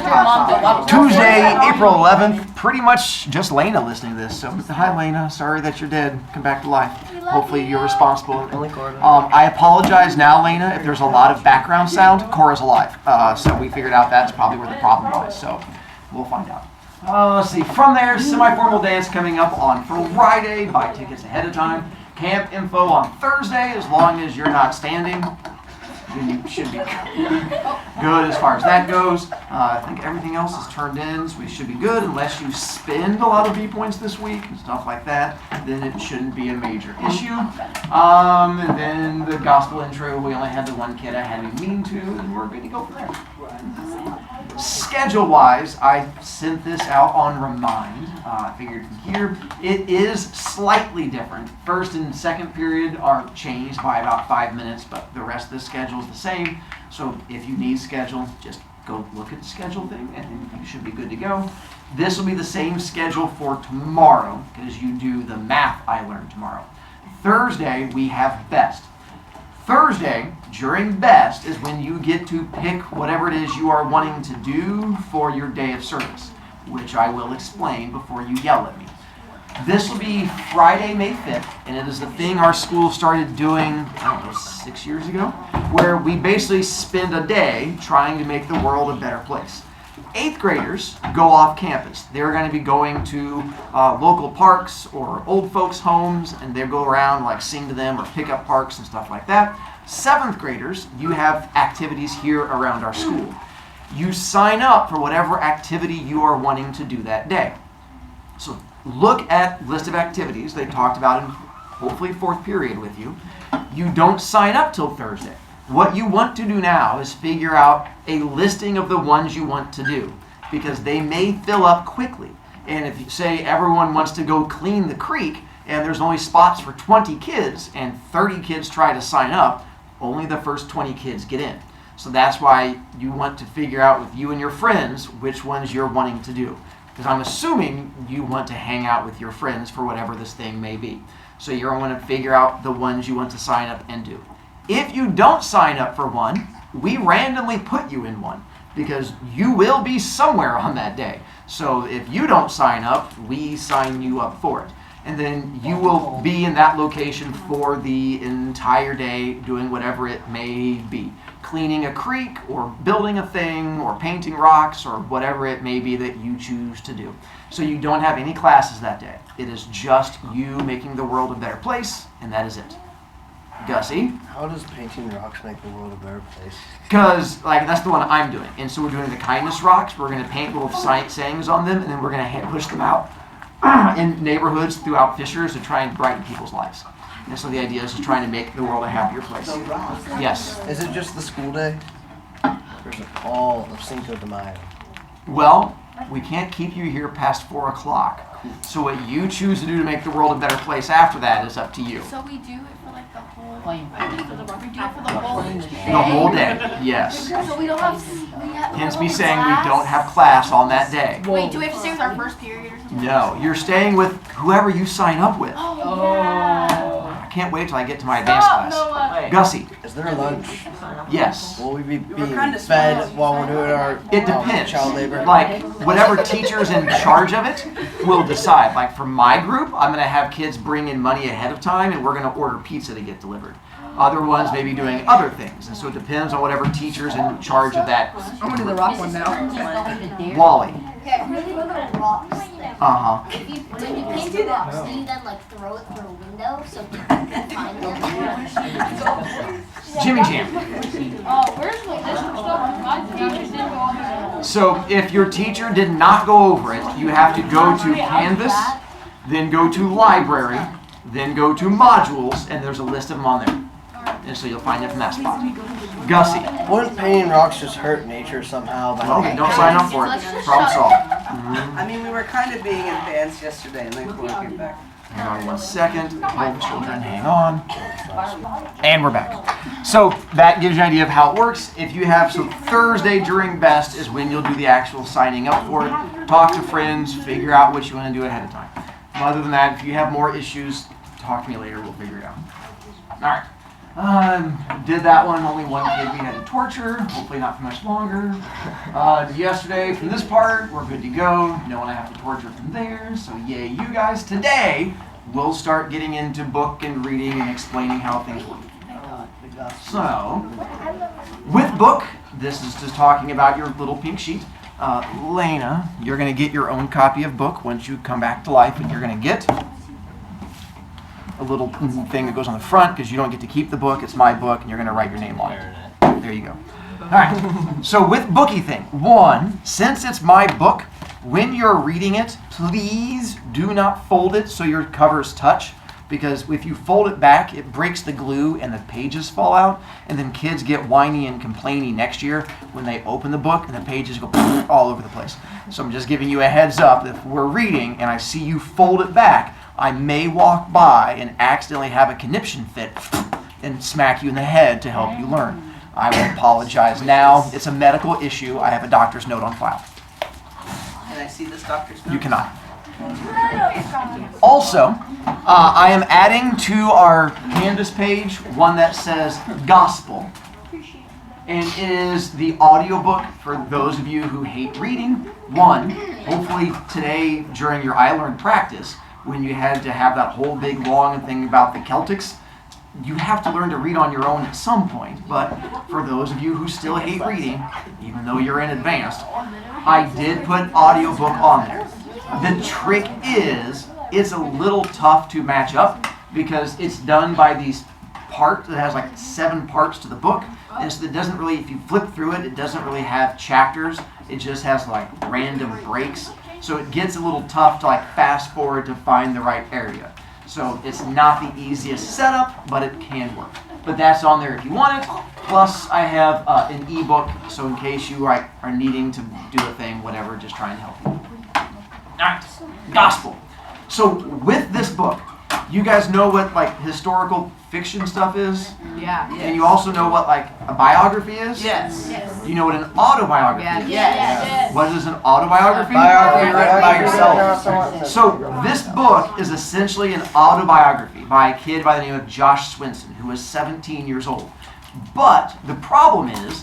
Tuesday, April 11th. Pretty much just Lena listening to this. So, hi Lena. Sorry that you're dead. Come back to life. Hopefully you're responsible. I apologize now, Lena, if there's a lot of background sound. Cora's alive. So we figured out that's probably where the problem lies. So we'll find out. Let's see. From there, semi-formal dance coming up on Friday. Buy tickets ahead of time. Camp info on Thursday, as long as you're not standing. You should be good as far as that goes. I think everything else is turned in, so we should be good unless you spend a lot of V points this week and stuff like that. Then it shouldn't be a major issue. And then the gospel intro, we only had the one kid I had to mean to, and we're good to go from there. Schedule-wise, I sent this out on Remind. I figured from here, it is slightly different. First and second period are changed by about 5 minutes, but the rest of the schedule is the same. So if you need schedule, just go look at the schedule thing, and you should be good to go. This will be the same schedule for tomorrow, because you do the math I learned tomorrow. Thursday, we have Best. Thursday, during Best, is when you get to pick whatever it is you are wanting to do for your day of service, which I will explain before you yell at me. This will be Friday, May 5th, and it is the thing our school started doing, I don't know, 6 years ago, where we basically spend a day trying to make the world a better place. 8th graders go off campus. They're going to be going to local parks or old folks' homes, and they go around, like, sing to them or pick up parks and stuff like that. 7th graders, you have activities here around our school. You sign up for whatever activity you are wanting to do that day. So look at list of activities they talked about in hopefully 4th period with you. You don't sign up till Thursday. What you want to do now is figure out a listing of the ones you want to do, because they may fill up quickly. And if you say everyone wants to go clean the creek and there's only spots for 20 kids and 30 kids try to sign up, only the first 20 kids get in. So that's why you want to figure out with you and your friends which ones you're wanting to do. Because I'm assuming you want to hang out with your friends for whatever this thing may be. So you're going to figure out the ones you want to sign up and do. If you don't sign up for one, we randomly put you in one, because you will be somewhere on that day. So if you don't sign up, we sign you up for it. And then you will be in that location for the entire day doing whatever it may be. Cleaning a creek, or building a thing, or painting rocks, or whatever it may be that you choose to do. So you don't have any classes that day. It is just you making the world a better place, and that is it. Gussie? How does painting rocks make the world a better place? Because, like, that's the one I'm doing. And so we're doing the kindness rocks. We're going to paint little sayings on them, and then we're going to push them out in neighborhoods throughout Fishers to try and brighten people's lives. And so the idea is trying to make the world a happier place. Yes? Is it just the school day? Or is it all of Cinco de Mayo? Well, we can't keep you here past 4 o'clock. So what you choose to do to make the world a better place after that is up to you. So we do it for like the whole, we do it for the whole day? The whole day, yes. So we don't have, Hence me saying we don't have class on that day. Wait, do we have to stay with our first period or something? No, you're staying with whoever you sign up with. Oh, yeah. I can't wait till I get to my advanced class. Gussie. Is there a lunch? Yes. Will we be being fed while we're doing our It depends. child labor? Like, whatever teacher's in charge of it will decide. Like, for my group, I'm going to have kids bring in money ahead of time, and we're going to order pizza to get delivered. Other ones may be doing other things, and so it depends on whatever teacher's in charge of that. I'm gonna do the rock one now. Wally. Okay, for the rocks thing. Uh-huh. When you paint the rocks, do you then like throw it through a window so people can find them? Jimmy Jam. Oh, where's the list of stuff? My teacher didn't go over it. So if your teacher did not go over it, you have to go to Canvas, then go to Library, then go to Modules, and there's a list of them on there. And so you'll find it from that spot. Gussie. Wouldn't painting rocks just hurt nature somehow? Well, then don't sign up for it. Problem solved. I mean, we were kind of being advanced yesterday, and then Cora came back. Hang on 1 second. Hold children, hang on. And we're back. So that gives you an idea of how it works. If you have, so Thursday during Best is when you'll do the actual signing up for it. Talk to friends, figure out what you want to do ahead of time. Other than that, if you have more issues, talk to me later, we'll figure it out. All right. Did that one, only one kid we had to torture, hopefully not for much longer. Yesterday, from this part, we're good to go. No one I have to torture from there, so yay you guys. Today, we'll start getting into book and reading and explaining how things work. So, with book, this is just talking about your little pink sheet. Lena, you're going to get your own copy of book once you come back to life, and you're going to get a little thing that goes on the front because you don't get to keep the book. It's my book, and you're going to write your name on it. There you go. All right. So with bookie thing, one, since it's my book, when you're reading it, please do not fold it so your covers touch, because if you fold it back, it breaks the glue and the pages fall out, and then kids get whiny and complainy next year when they open the book and the pages go all over the place. So I'm just giving you a heads up. If we're reading and I see you fold it back, I may walk by and accidentally have a conniption fit and smack you in the head to help you learn. I will apologize now. It's a medical issue. I have a doctor's note on file. Can I see this doctor's note? You cannot. Also, I am adding to our Canvas page one that says Gospel. And it is the audiobook for those of you who hate reading. One, hopefully today during your iLearn practice, when you had to have that whole big long thing about the Celtics, you have to learn to read on your own at some point. But for those of you who still hate reading, even though you're in advanced, I did put audiobook on there. The trick is, it's a little tough to match up because it's done by these parts. It has like 7 parts to the book. And so it doesn't really, if you flip through it, it doesn't really have chapters. It just has like random breaks. So it gets a little tough to like fast forward to find the right area. So it's not the easiest setup, but it can work. But that's on there if you want it. Plus I have an ebook, so in case you are needing to do a thing, whatever, just try and help you. Alright, Gospel. So with this book, you guys know what like historical fiction stuff is? Yeah. And you also know what like a biography is? Yes. You know what an autobiography is? Yes. What is an autobiography? Biography written by yourself. So this book is essentially an autobiography by a kid by the name of Josh Swinson, who is 17 years old. But the problem is,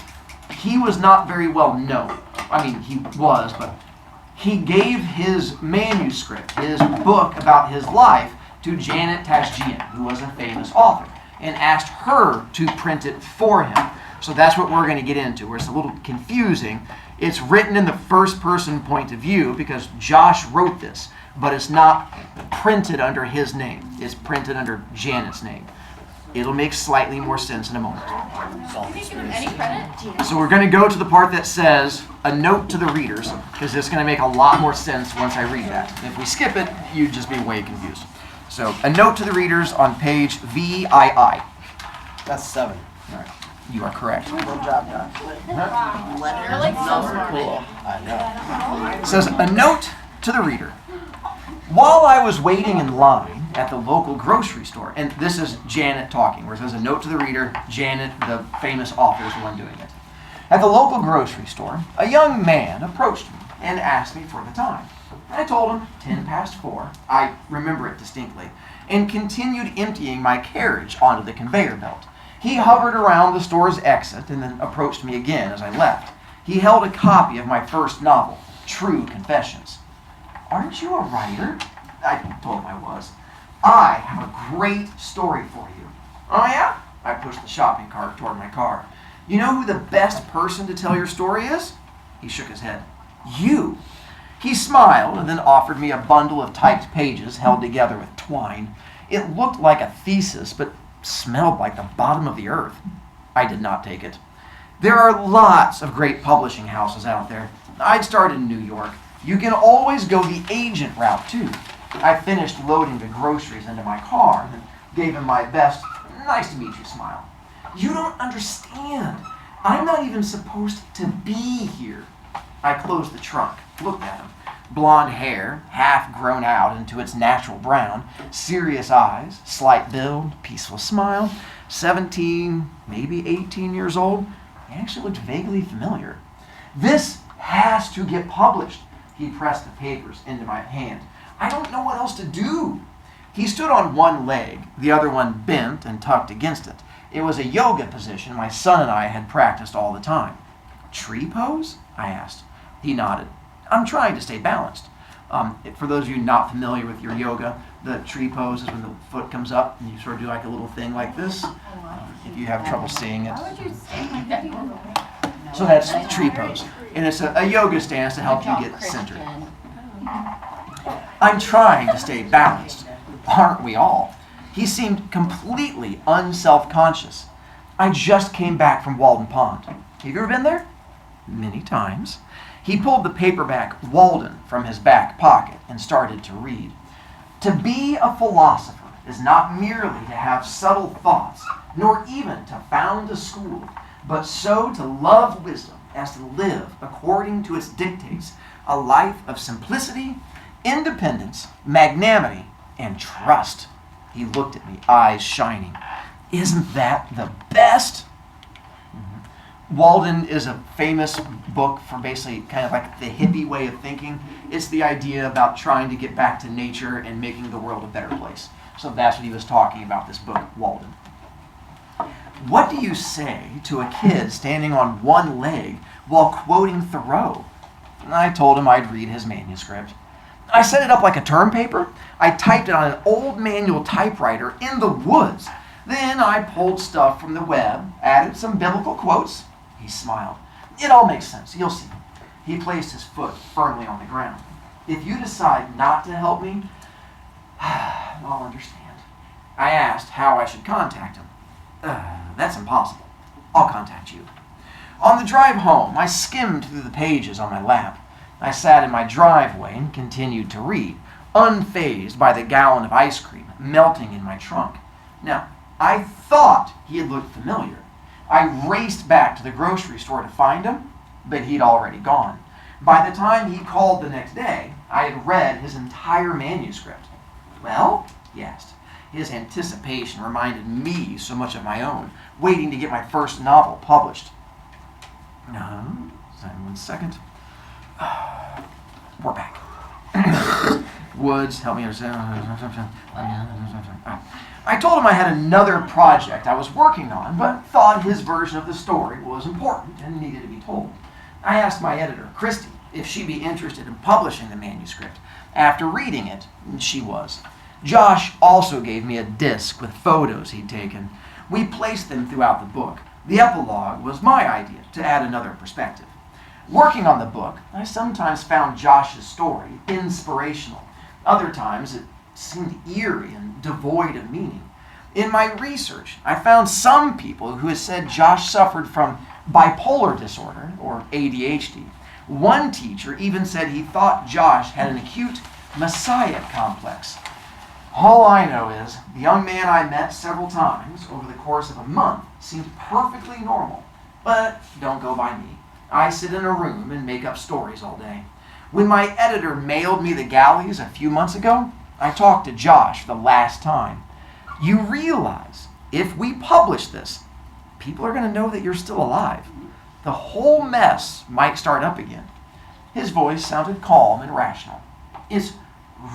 he was not very well known. I mean, he was, but he gave his manuscript, his book about his life, to Janet Tashjian, who was a famous author, and asked her to print it for him. So that's what we're going to get into, where it's a little confusing. It's written in the first-person point of view because Josh wrote this, but it's not printed under his name. It's printed under Janet's name. It'll make slightly more sense in a moment. Any credit? So we're going to go to the part that says, a note to the readers, because it's going to make a lot more sense once I read that. If we skip it, you'd just be way confused. So, a note to the readers on page VII. That's 7. All right. You are correct. Good job, Josh. You're like so smart. Cool. I know. It says, a note to the reader. While I was waiting in line at the local grocery store, and this is Janet talking, where it says a note to the reader, Janet, the famous author, is the one doing it. At the local grocery store, a young man approached me and asked me for the time. I told him 4:10. I remember it distinctly, and continued emptying my carriage onto the conveyor belt. He hovered around the store's exit and then approached me again as I left. He held a copy of my first novel, True Confessions. Aren't you a writer? I told him I was. I have a great story for you. Oh yeah? I pushed the shopping cart toward my car. You know who the best person to tell your story is? He shook his head. You. He smiled and then offered me a bundle of typed pages held together with twine. It looked like a thesis, but smelled like the bottom of the earth. I did not take it. There are lots of great publishing houses out there. I'd started in New York. You can always go the agent route, too. I finished loading the groceries into my car and gave him my best, nice to meet you smile. You don't understand. I'm not even supposed to be here. I closed the trunk, looked at him. Blonde hair, half grown out into its natural brown, serious eyes, slight build, peaceful smile, 17, maybe 18 years old. He actually looked vaguely familiar. This has to get published. He pressed the papers into my hand. I don't know what else to do. He stood on one leg, the other one bent and tucked against it. It was a yoga position my son and I had practiced all the time. Tree pose? I asked. He nodded. I'm trying to stay balanced. For those of you not familiar with your yoga, the tree pose is when the foot comes up and you sort of do like a little thing like this. If you have trouble seeing it. Why would you stay like that? So that's the tree pose. And it's a yoga stance to help you get centered. I'm trying to stay balanced. Aren't we all? He seemed completely unself-conscious. I just came back from Walden Pond. Have you ever been there? Many times. He pulled the paperback Walden from his back pocket and started to read. To be a philosopher is not merely to have subtle thoughts, nor even to found a school, but so to love wisdom as to live according to its dictates, a life of simplicity, independence, magnanimity, and trust. He looked at me, eyes shining. Isn't that the best? Walden is a famous book for basically kind of like the hippie way of thinking. It's the idea about trying to get back to nature and making the world a better place. So that's what he was talking about, this book, Walden. What do you say to a kid standing on one leg while quoting Thoreau? I told him I'd read his manuscript. I set it up like a term paper. I typed it on an old manual typewriter in the woods. Then I pulled stuff from the web, added some biblical quotes. He smiled. It all makes sense. You'll see. He placed his foot firmly on the ground. If you decide not to help me, I'll understand. I asked how I should contact him. That's impossible. I'll contact you. On the drive home, I skimmed through the pages on my lap. I sat in my driveway and continued to read, unfazed by the gallon of ice cream melting in my trunk. Now, I thought he had looked familiar. I raced back to the grocery store to find him, but he'd already gone. By the time he called the next day, I had read his entire manuscript. Well, he asked. His anticipation reminded me so much of my own, waiting to get my first novel published. No, 1 second. We're back. Woods, help me understand. I told him I had another project I was working on, but thought his version of the story was important and needed to be told. I asked my editor, Christy, if she'd be interested in publishing the manuscript. After reading it, she was. Josh also gave me a disc with photos he'd taken. We placed them throughout the book. The epilogue was my idea to add another perspective. Working on the book, I sometimes found Josh's story inspirational. Other times it seemed eerie and devoid of meaning. In my research, I found some people who had said Josh suffered from bipolar disorder, or ADHD. One teacher even said he thought Josh had an acute messiah complex. All I know is the young man I met several times over the course of a month seemed perfectly normal. But don't go by me. I sit in a room and make up stories all day. When my editor mailed me the galleys a few months ago, I talked to Josh for the last time. You realize if we publish this, people are going to know that you're still alive. The whole mess might start up again. His voice sounded calm and rational. It's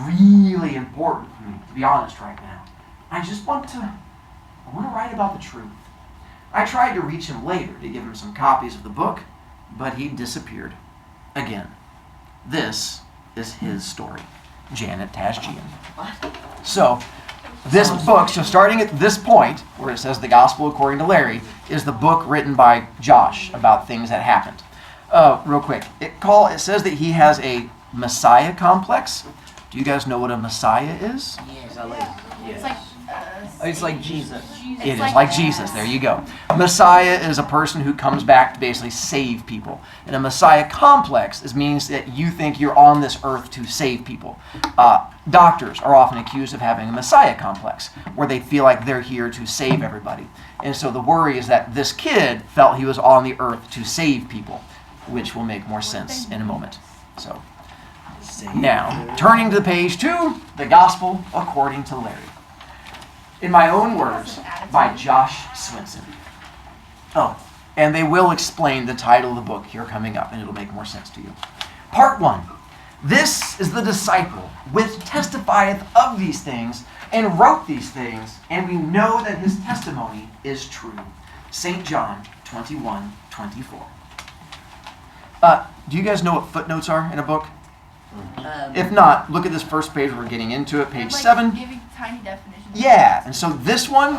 really important for me, to be honest right now. I want to write about the truth. I tried to reach him later to give him some copies of the book, but he disappeared again. This is his story. Janet Tashjian. So, this book, so starting at this point, where it says The Gospel According to Larry, is the book written by Josh about things that happened. Real quick, it says that he has a Messiah complex. Do you guys know what a Messiah is? It's like Jesus. It is like Jesus. There you go. Messiah is a person who comes back to basically save people. And a Messiah complex means that you think you're on this earth to save people. Doctors are often accused of having a Messiah complex, where they feel like they're here to save everybody. And so the worry is that this kid felt he was on the earth to save people, which will make more sense in a moment. So now, turning to page 2, The Gospel According to Larry. In my own words, by Josh Swinson. Oh, and they will explain the title of the book here coming up, and it'll make more sense to you. Part 1. This is the disciple which testifieth of these things and wrote these things, and we know that his testimony is true. St. John 21:24. Do you guys know what footnotes are in a book? If not, look at this first page. We're getting into it, page 7. Giving tiny definitions. Yeah, and so this one,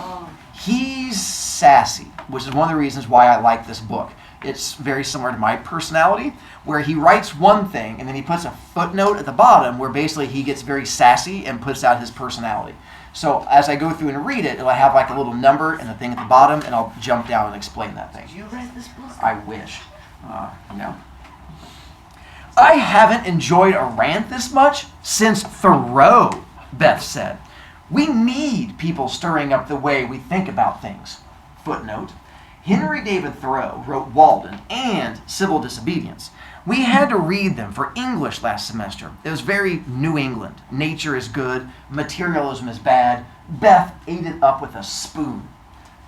he's sassy, which is one of the reasons why I like this book. It's very similar to my personality, where he writes one thing and then he puts a footnote at the bottom where basically he gets very sassy and puts out his personality. So as I go through and read it, it'll have like a little number and the thing at the bottom, and I'll jump down and explain that thing. You read this book? I wish. No. I haven't enjoyed a rant this much since Thoreau, Beth said. We need people stirring up the way we think about things. Footnote. Henry David Thoreau wrote Walden and Civil Disobedience. We had to read them for English last semester. It was very New England. Nature is good, materialism is bad. Beth ate it up with a spoon.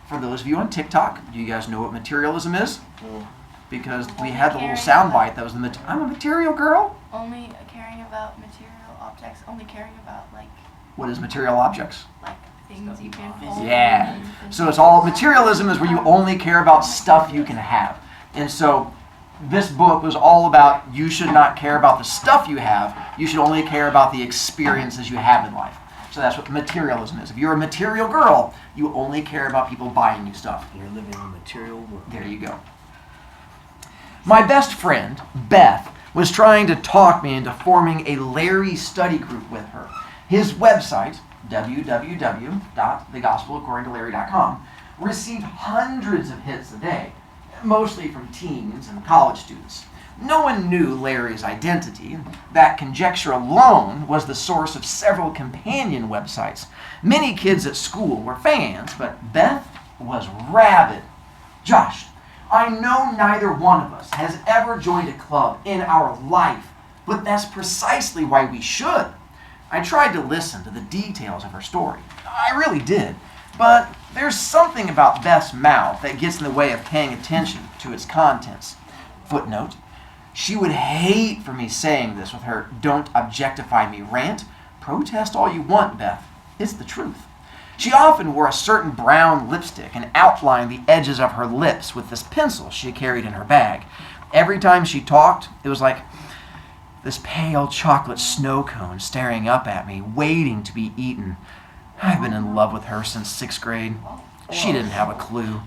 For those of you on TikTok, do you guys know what materialism is? Because we had the little soundbite that was I'm a material girl. Only caring about material objects. Only caring about What is material objects? things you can hold. Yeah. So it's all, materialism is where you only care about stuff you can have. And so this book was all about you should not care about the stuff you have. You should only care about the experiences you have in life. So that's what materialism is. If you're a material girl, you only care about people buying you stuff. You're living in a material world. There you go. My best friend, Beth, was trying to talk me into forming a Larry study group with her. His website, www.thegospelaccordingtolarry.com, received hundreds of hits a day, mostly from teens and college students. No one knew Larry's identity. That conjecture alone was the source of several companion websites. Many kids at school were fans, but Beth was rabid. Josh, I know neither one of us has ever joined a club in our life, but that's precisely why we should. I tried to listen to the details of her story. I really did. But there's something about Beth's mouth that gets in the way of paying attention to its contents. Footnote. She would hate for me saying this with her "don't objectify me" rant. Protest all you want, Beth. It's the truth. She often wore a certain brown lipstick and outlined the edges of her lips with this pencil she carried in her bag. Every time she talked, it was like this pale chocolate snow cone staring up at me, waiting to be eaten. I've been in love with her since 6th grade. She didn't have a clue.